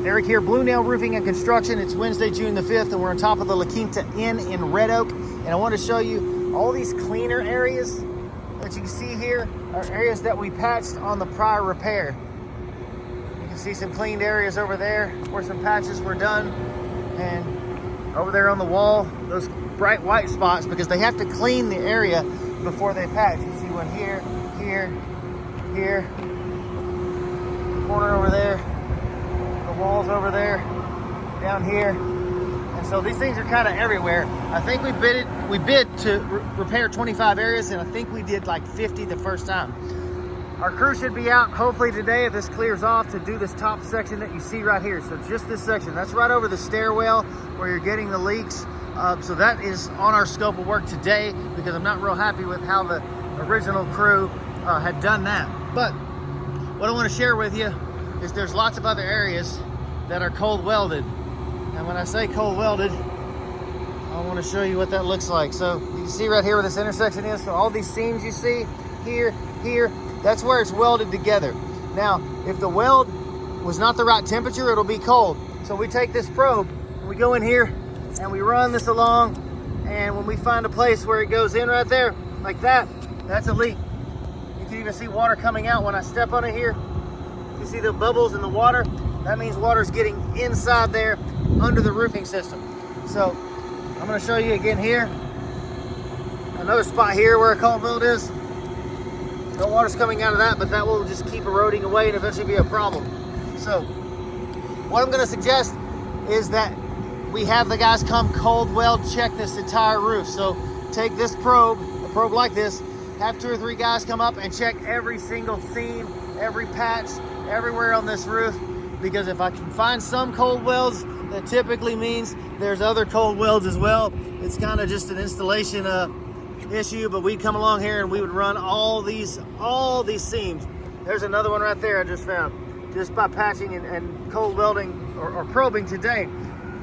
Eric here, Blue Nail Roofing and Construction. It's Wednesday, June the 5th, and we're on top of the LaQuinta Inn in Red Oak. And I want to show you all these cleaner areas that you can see here are areas that we patched on the prior repair. You can see some cleaned areas over there where some patches were done. And over there on the wall, those bright white spots, because they have to clean the area before they patch. You see one here, here, here, corner over there, the walls over there, down here. And so these things are kind of everywhere. I think we bid to repair 25 areas, and I think we did like 50 the first time. Our crew should be out hopefully today, if this clears off, to do this top section that you see right here. So just this section, that's right over the stairwell where you're getting the leaks. So that is on our scope of work today, because I'm not real happy with how the original crew had done that. But what I want to share with you is there's lots of other areas that are cold welded. And when I say cold welded, I want to show you what that looks like. So you can see right here where this intersection is. So all these seams you see here, here, that's where it's welded together. Now, if the weld was not the right temperature, it'll be cold. So we take this probe and we go in here and we run this along. And when we find a place where it goes in right there, like that, that's a leak. You can even see water coming out when I step on it here. You see the bubbles in the water? That means water's getting inside there under the roofing system. So I'm gonna show you again here. Another spot here where a cold weld is. No water's coming out of that, but that will just keep eroding away and eventually be a problem. So what I'm gonna suggest is that we have the guys come cold weld check this entire roof. So take this probe, a probe like this, have 2 or 3 guys come up and check every single seam, every patch, everywhere on this roof. Because if I can find some cold welds, that typically means there's other cold welds as well. It's kind of just an installation issue, but we'd come along here and we would run all these seams. There's another one right there I just found, just by patching and cold welding or probing today.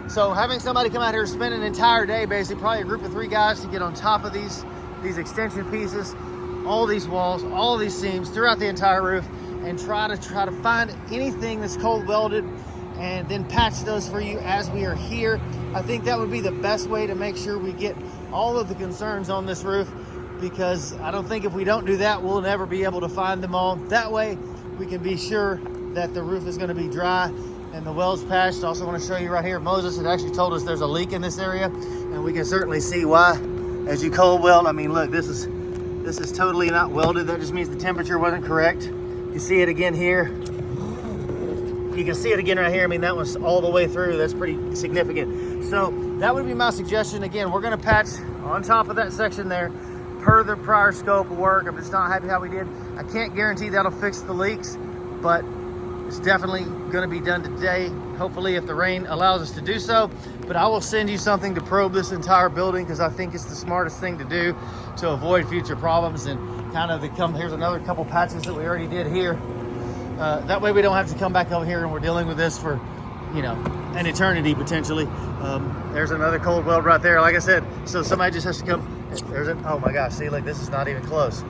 So having somebody come out here, spend an entire day, basically probably a group of 3 guys, to get on top of these extension pieces, all these walls, all these seams throughout the entire roof, and try to find anything that's cold welded and then patch those for you as we are here. I think that would be the best way to make sure we get all of the concerns on this roof, because I don't think if we don't do that, we'll never be able to find them all. That way we can be sure that the roof is going to be dry and the welds patched. Also want to show you right here, Moses had actually told us there's a leak in this area, and we can certainly see why. As you cold weld, I mean, look, this is totally not welded. That just means the temperature wasn't correct. You see it again here. You can see it again right here. I mean, that one's all the way through. That's pretty significant. So that would be my suggestion. Again, we're gonna patch on top of that section there per the prior scope of work. I'm just not happy how we did. I can't guarantee that'll fix the leaks, but it's definitely gonna be done today. Hopefully if the rain allows us to do so. But I will send you something to probe this entire building, because I think it's the smartest thing to do to avoid future problems. And kind of here's another couple patches that we already did here. That way we don't have to come back over here and we're dealing with this for, you know, an eternity potentially. There's another cold weld right there, like I said. So somebody just has to come. Oh my gosh, see, like, this is not even close.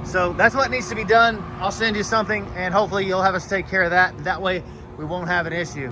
So that's what needs to be done. I'll send you something and hopefully you'll have us take care of that. That way we won't have an issue.